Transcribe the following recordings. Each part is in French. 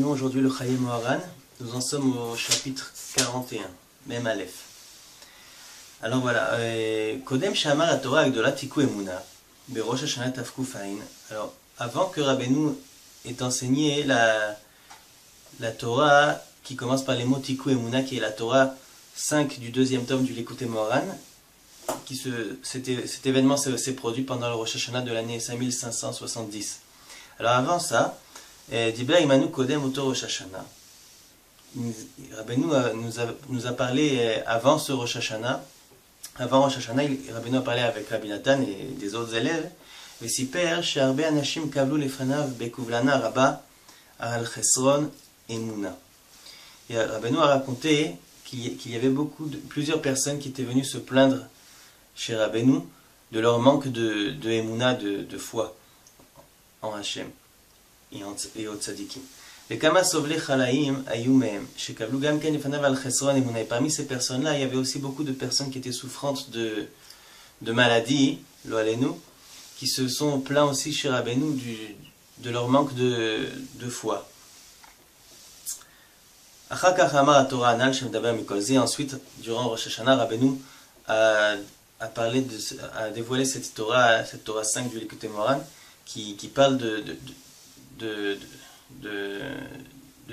continuons aujourd'hui le Chayei Moharan. Nous en sommes au chapitre 41, même Aleph. Alors voilà, Kodem Shamar la Torah Agdola Tiku Emuna, Berosh Hashanah Tafkuf Ain. Alors, avant que Rabbeinu ait enseigné la Torah qui commence par les mots Tiku Emuna, qui est la Torah 5 du deuxième tome du Likutei Moharan, cet événement s'est produit pendant le Rosh Hashanah de l'année 5570. Alors avant ça, Diber Imanu Kodem Oto Rosh Hashanah. Rabbeinu nous a parlé avant ce Rosh Hashanah. Avant Rosh Hashanah, Rabbeinu a parlé avec Rabbi Nathan et des autres élèves. Vesiper she'arbe anashim kavlu lefanav bekuvlana rabba al chesron emuna. Et Rabbeinu a raconté qu'il y avait plusieurs personnes qui étaient venues se plaindre chez Rabbeinu de leur manque de emuna, de foi en Hachem et au tzadikim. Et parmi ces personnes-là, il y avait aussi beaucoup de personnes qui étaient souffrantes de maladies, lo alenu, qui se sont plaints aussi chez Rabbeinu de leur manque de foi. Ensuite, durant Rosh Hashanah, Rabbeinu a dévoilé cette Torah 5 du Likutei Moharan qui parle de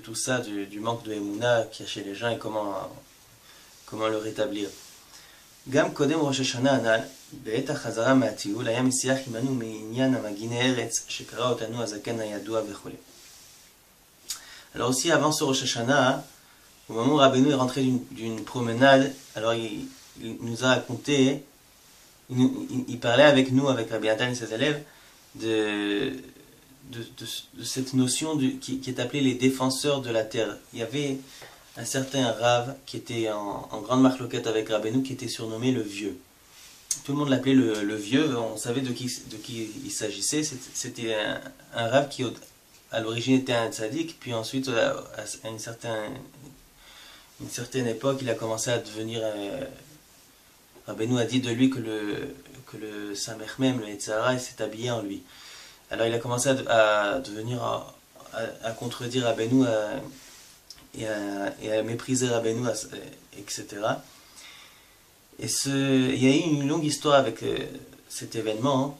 tout ça, du manque de Emouna qu'il y a chez les gens et comment le rétablir. Gam Kodem Rosh Hashanah Anal, Be'et HaChazara Ma'atiul, היה משיח עמנו מעניין המגיני ארץ, שקרא אותנו הזקן הידוע וכו'. Alors aussi, avant ce Rosh Hashanah, au moment où Rabbeinu est rentré d'une promenade, alors il nous a raconté, il parlait avec nous, avec Rabbi Nathan et ses élèves, de cette notion qui est appelée les défenseurs de la terre. Il y avait un certain Rav qui était en grande marloquette avec Rabbeinu, qui était surnommé le Vieux. Tout le monde l'appelait le Vieux, on savait de qui il s'agissait. C'était un Rav qui à l'origine était un tzaddik, puis ensuite à une certaine époque il a commencé à devenir... Rabbeinu a dit de lui que le Samech Mem, le Yetzirah, s'est habillé en lui. Alors il a commencé à contredire Rabbeinu et à mépriser Rabbeinu, etc. Et il y a eu une longue histoire avec cet événement.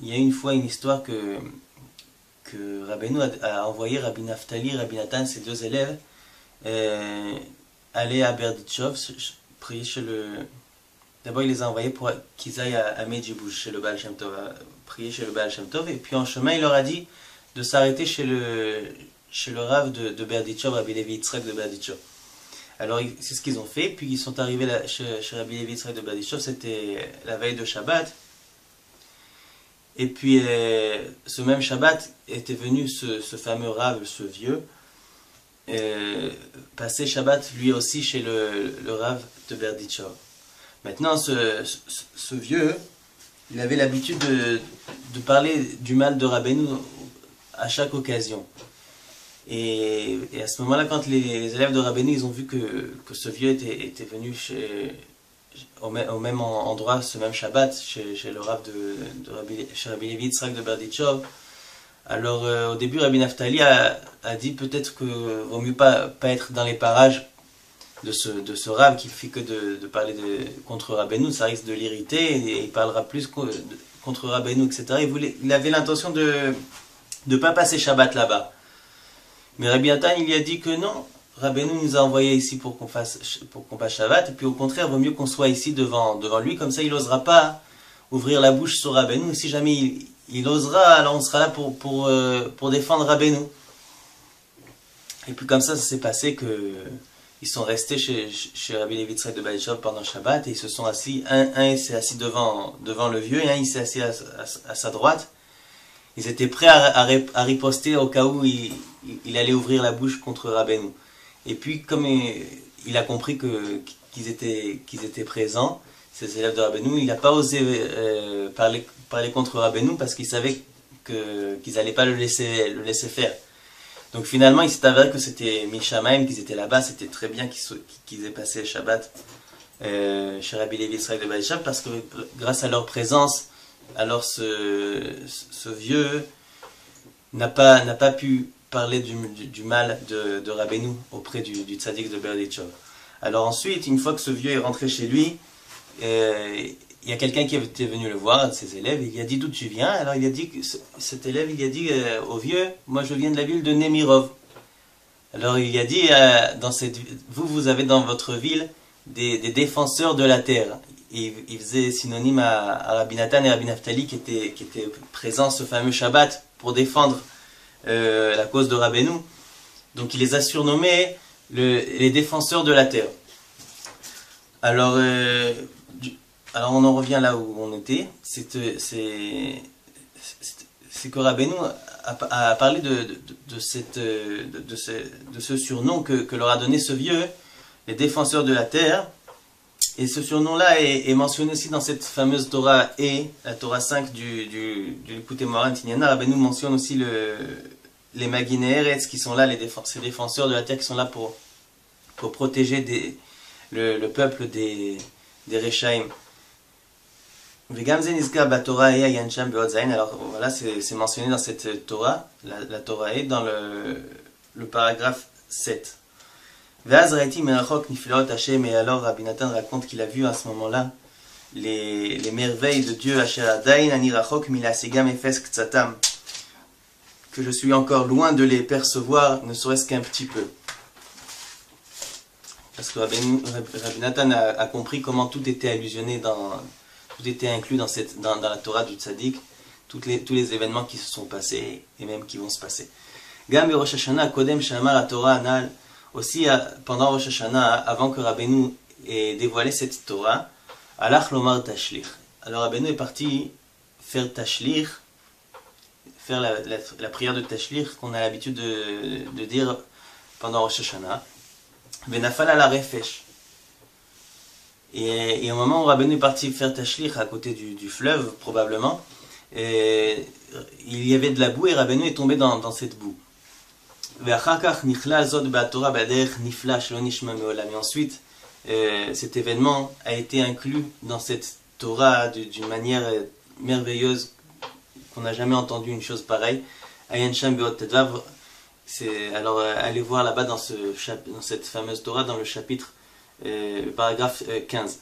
Il y a eu une fois une histoire que Rabbeinu a envoyé Rabbi Naftali, Rabbi Nathan, ses deux élèves, aller à Berditchov, prier chez le... D'abord, il les a envoyés pour qu'ils aillent à Medjibouj, chez le Baal Shem Tov, prier chez le Baal Shem Tov, et puis en chemin, il leur a dit de s'arrêter chez le Rav de Berditchov, Rabbi Levi Yitzhak de Berditchov. Alors, c'est ce qu'ils ont fait, puis ils sont arrivés chez Rabbi Levi Yitzhak de Berditchov, c'était la veille de Shabbat, et puis ce même Shabbat était venu ce fameux Rav, ce vieux, passer Shabbat lui aussi chez le Rav de Berditchov. Maintenant, ce vieux, il avait l'habitude de parler du mal de Rabbeinu à chaque occasion. Et à ce moment-là, quand les élèves de Rabbeinu, ils ont vu que ce vieux était venu au même endroit, ce même Shabbat, chez le Rav chez Rabbi Levi Yitzhak de Berditchov, alors au début, Rabbi Naftali a dit peut-être que vaut mieux pas être dans les parages de ce Rav qui fait que de parler contre Rabbeinu, ça risque de l'irriter et il parlera plus contre Rabbeinu, etc. Il avait l'intention de ne pas passer Shabbat là-bas. Mais Rabbi Nathan, il lui a dit que non, Rabbeinu nous a envoyés ici pour qu'on passe Shabbat, et puis au contraire, il vaut mieux qu'on soit ici devant lui, comme ça il n'osera pas ouvrir la bouche sur Rabbeinu, et si jamais il osera, alors on sera là pour défendre Rabbeinu. Et puis comme ça s'est passé que ils sont restés chez Rabbi Levi Yitzhak de Berditchov pendant Shabbat et ils se sont assis, un il s'est assis devant le vieux et un il s'est assis à sa droite. Ils étaient prêts à riposter au cas où il allait ouvrir la bouche contre Rabbeinu. Et puis comme il a compris qu'ils étaient présents, ces élèves de Rabbeinu, il n'a pas osé parler contre Rabbeinu parce qu'il savait qu'ils n'allaient pas le laisser faire. Donc finalement, il s'est avéré que c'était Mishamayim, qu'ils étaient là-bas, c'était très bien qu'ils aient passé le Shabbat chez Rabbi Levi Yitzhak de Berditchov, parce que grâce à leur présence, alors ce vieux n'a pas pu parlait du mal de Rabbeinu auprès du tzaddik de Berdichov. Alors ensuite, une fois que ce vieux est rentré chez lui, il y a quelqu'un qui était venu le voir, un de ses élèves, il a dit d'où tu viens. Alors il a dit, cet élève, il a dit au vieux, moi je viens de la ville de Nemirov. Alors il a dit, vous avez dans votre ville des défenseur de la terre. Il faisait synonyme à Rabbi Nathan et Rabbi Naftali qui étaient présents ce fameux Shabbat pour défendre la cause de Rabbeinu. Donc il les a surnommés les défenseurs de la terre. Alors on en revient là où on était. C'est que Rabbeinu a parlé de ce surnom que leur a donné ce vieux, les défenseurs de la terre. Et ce surnom-là est mentionné aussi dans cette fameuse Torah la Torah 5 du Likutei Moharan Tinyana. Rabbeinu mentionne aussi les Maginei Eretz qui sont là, ces défenseurs de la terre qui sont là pour protéger le peuple des Rechaim. Alors voilà, c'est mentionné dans cette Torah, la Torah dans le paragraphe 7. Et alors Rabbi Nathan raconte qu'il a vu à ce moment-là les merveilles de Dieu, que je suis encore loin de les percevoir, ne serait-ce qu'un petit peu. Parce que Rabbi Nathan a compris comment tout était allusionné, tout était inclus dans la Torah du Tzaddik, tous les événements qui se sont passés et même qui vont se passer. Aussi, pendant Rosh Hashanah, avant que Rabbeinu ait dévoilé cette Torah, Alach Lomar Tashlich. Alors Rabbeinu est parti faire Tashlich, faire la prière de Tashlich qu'on a l'habitude de dire pendant Rosh Hashanah. Venafal ala Refesh. Et au moment où Rabbeinu est parti faire Tashlich à côté du fleuve, probablement, il y avait de la boue et Rabbeinu est tombé dans cette boue. Et ensuite, cet événement a été inclus dans cette Torah d'une manière merveilleuse qu'on n'a jamais entendu une chose pareille. Alors allez voir là-bas dans cette fameuse Torah, dans le chapitre, paragraphe 15.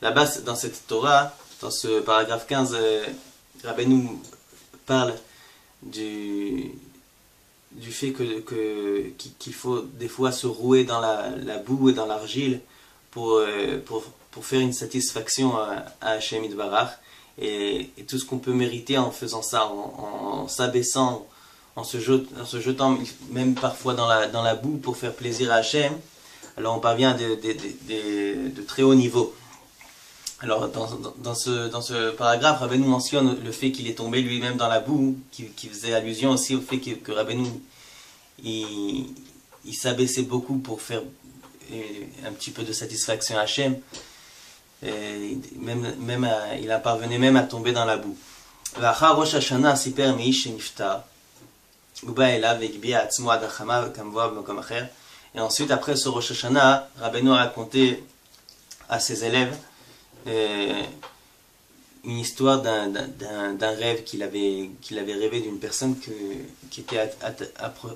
Là-bas, dans cette Torah, dans ce paragraphe 15, Rabbeinu parle du fait qu'il faut des fois se rouer dans la boue et dans l'argile pour faire une satisfaction à Hashem Yitbarach. Et tout ce qu'on peut mériter en faisant ça, en s'abaissant, en se jetant même parfois dans la boue pour faire plaisir à Hashem, alors on parvient de très haut niveau. Alors dans ce paragraphe, Rabbeinu mentionne le fait qu'il est tombé lui-même dans la boue, qui faisait allusion aussi au fait que Rabbeinu il s'abaissait beaucoup pour faire un petit peu de satisfaction à Hashem. Il a parvenu même à tomber dans la boue. Et ensuite, après ce Rosh Hashanah, Rabbeinu a raconté à ses élèves une histoire d'un rêve qu'il avait rêvé d'une personne qui était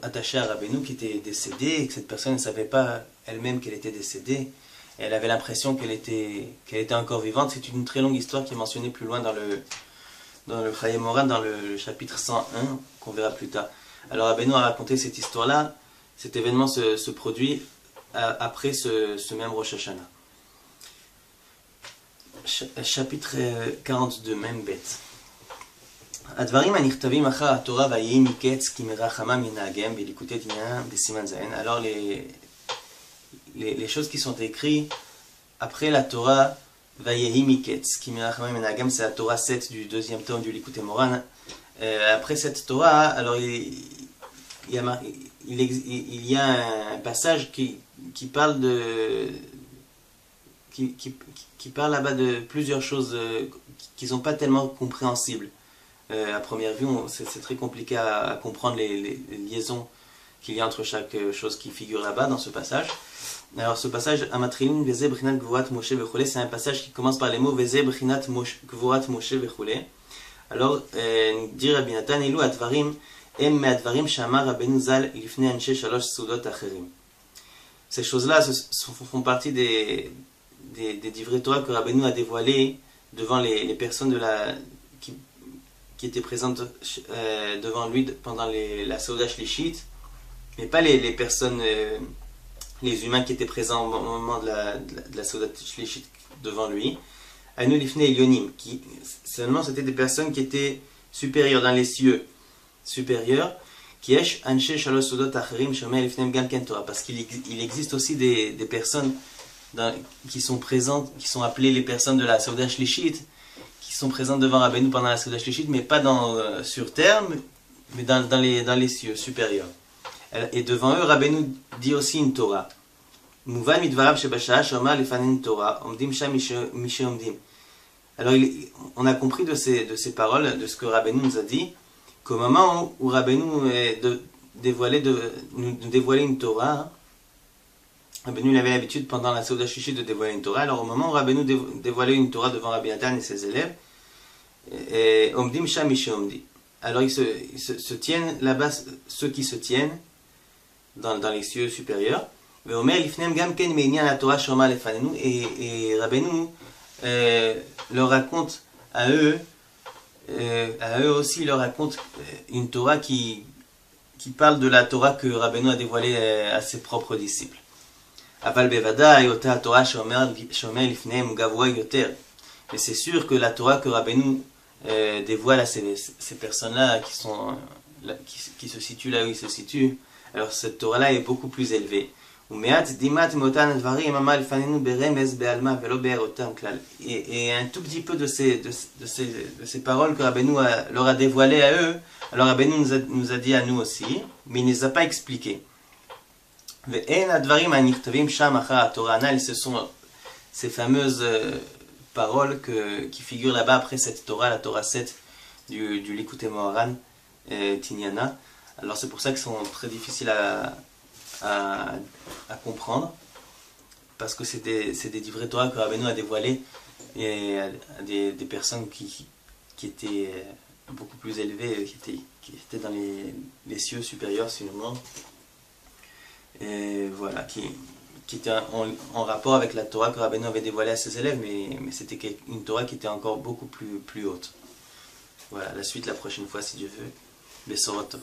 attachée à Rabbeinu, qui était décédée, et que cette personne ne savait pas elle-même qu'elle était décédée, et elle avait l'impression qu'elle était encore vivante. C'est une très longue histoire qui est mentionnée plus loin dans le Chayei Moharan, dans le chapitre 101, qu'on verra plus tard. Alors Rabbeinu a raconté cette histoire-là. Cet événement se produit après ce même Rosh Hashanah. Chapitre 42, même bête. Alors les choses qui sont écrites après la Torah, c'est la Torah 7 du deuxième tome du Likutei Moharan. Après cette Torah, alors il y a un passage qui parle qui parle là-bas de plusieurs choses qui ne sont pas tellement compréhensibles. À première vue, c'est très compliqué à comprendre les liaisons qu'il y a entre chaque chose qui figure là-bas dans ce passage. Alors ce passage, Amatrilin Veze Brinat Gvurat Moshe Vechule, c'est un passage qui commence par les mots Veze Brinat Gvurat Moshe Vechule. Alors, dit Rabbi Natan, Elu Advarim, Em Me'advarim Shamar Rabbeinu Zal Lifnei Anshe Shalosh Sudot Acherim. Ces choses-là font partie des divrei Torah que Rabbeinu a dévoilés devant les personnes qui étaient présentes devant lui pendant la Seuda Shlishit, mais pas les personnes, les humains qui étaient présents au moment de la Seuda Shlishit devant lui. Anu Lifnei Elyonim, qui seulement c'était des personnes qui étaient supérieures dans les cieux, supérieures, qui Yesh Anshe Shalosh Sudot Acherim Shomei Lifneim Gam Ken Torah, parce qu'il existe aussi des personnes qui sont présentes, qui sont appelées les personnes de la Seuda Shlishit, qui sont présentes devant Rabbeinu pendant la Seuda Shlishit, mais pas sur terre, mais dans les cieux supérieurs. Et devant eux, Rabbeinu dit aussi une Torah. Mouvan midvarav shebasha'a shomar lefanen Torah, omdim sham mishe omdim. Alors, on a compris de ces paroles, de ce que Rabbeinu nous a dit, qu'au moment où Rabbeinu nous dévoilait une Torah, Rabbeinu avait l'habitude pendant la Seuda Shlishit de dévoiler une Torah. Alors au moment où Rabbeinu dévoilait une Torah devant Rabbi Natan et ses élèves, Omdim Sham Mishe Omdi. Alors ils se tiennent là-bas, ceux qui se tiennent dans les cieux supérieurs. Et Rabbeinu leur raconte à eux aussi, il leur raconte une Torah qui parle de la Torah que Rabbeinu a dévoilée à ses propres disciples. Mais c'est sûr que la Torah que Rabbeinu dévoile à ces personnes-là qui se situent là où ils se situent, alors cette Torah-là est beaucoup plus élevée. Et un tout petit peu de ces paroles que Rabbeinu leur a dévoilées à eux, alors Rabbeinu nous a dit à nous aussi, mais il ne les a pas expliquées. Et ce sont ces fameuses paroles qui figurent là-bas après cette Torah, la Torah 7 du Likutei Moharan Tinyana. Alors c'est pour ça qu'elles sont très difficiles à comprendre, parce que c'est des divrei Torah que Rabbeinu a dévoilés et à des personnes qui étaient beaucoup plus élevées, qui étaient dans les cieux supérieurs, sinon. Et voilà, qui était en rapport avec la Torah que Rabbeinu avait dévoilée à ses élèves, mais c'était une Torah qui était encore beaucoup plus haute. Voilà, la suite la prochaine fois si Dieu veut. Besorot Tov.